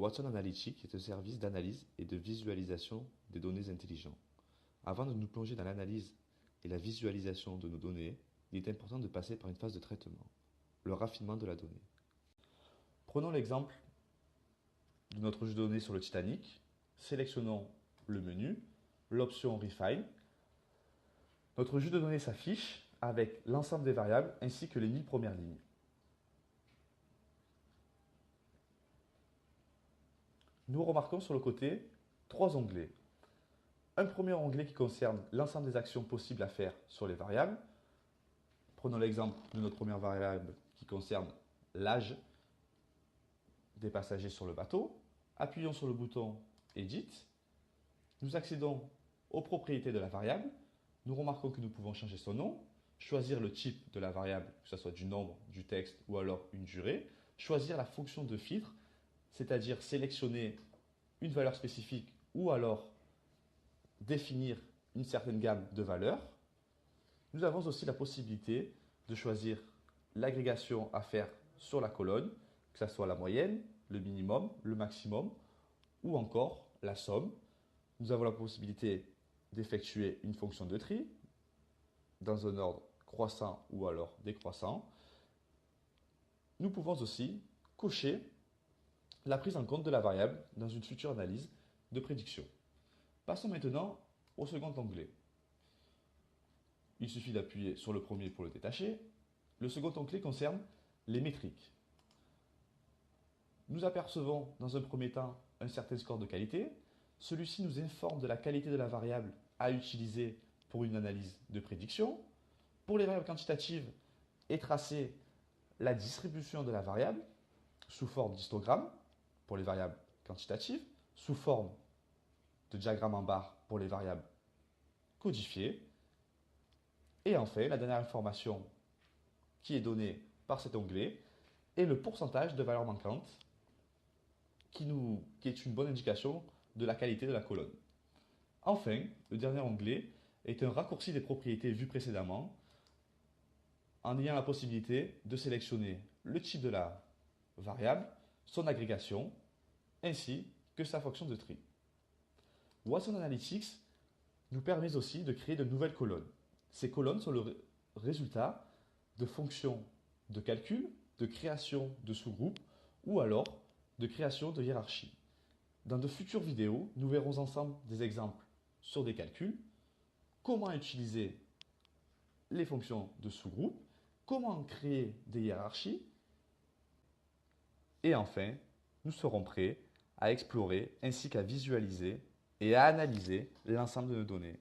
Watson Analytics est un service d'analyse et de visualisation des données intelligents. Avant de nous plonger dans l'analyse et la visualisation de nos données, il est important de passer par une phase de traitement, le raffinement de la donnée. Prenons l'exemple de notre jeu de données sur le Titanic. Sélectionnons le menu, l'option Refine. Notre jeu de données s'affiche avec l'ensemble des variables ainsi que les 1000 premières lignes. Nous remarquons sur le côté 3 onglets. Un premier onglet qui concerne l'ensemble des actions possibles à faire sur les variables. Prenons l'exemple de notre première variable qui concerne l'âge des passagers sur le bateau. Appuyons sur le bouton Edit. Nous accédons aux propriétés de la variable. Nous remarquons que nous pouvons changer son nom, choisir le type de la variable, que ce soit du nombre, du texte ou alors une durée, choisir la fonction de filtre, c'est-à-dire sélectionner une valeur spécifique ou alors définir une certaine gamme de valeurs. Nous avons aussi la possibilité de choisir l'agrégation à faire sur la colonne, que ce soit la moyenne, le minimum, le maximum ou encore la somme. Nous avons la possibilité d'effectuer une fonction de tri dans un ordre croissant ou alors décroissant. Nous pouvons aussi cocher la prise en compte de la variable dans une future analyse de prédiction. Passons maintenant au second onglet. Il suffit d'appuyer sur le premier pour le détacher. Le second onglet concerne les métriques. Nous apercevons dans un premier temps un certain score de qualité. Celui-ci nous informe de la qualité de la variable à utiliser pour une analyse de prédiction. Pour les variables quantitatives, est tracée la distribution de la variable sous forme d'histogramme pour les variables quantitatives, sous forme de diagramme en barre pour les variables codifiées. Et enfin, la dernière information qui est donnée par cet onglet est le pourcentage de valeurs manquantes qui est une bonne indication de la qualité de la colonne. Enfin, le dernier onglet est un raccourci des propriétés vues précédemment en ayant la possibilité de sélectionner le type de la variable, son agrégation, ainsi que sa fonction de tri. Watson Analytics nous permet aussi de créer de nouvelles colonnes. Ces colonnes sont le résultat de fonctions de calcul, de création de sous-groupes ou alors de création de hiérarchies. Dans de futures vidéos, nous verrons ensemble des exemples sur des calculs, comment utiliser les fonctions de sous-groupes, comment créer des hiérarchies et enfin, nous serons prêts à explorer ainsi qu'à visualiser et à analyser l'ensemble de nos données.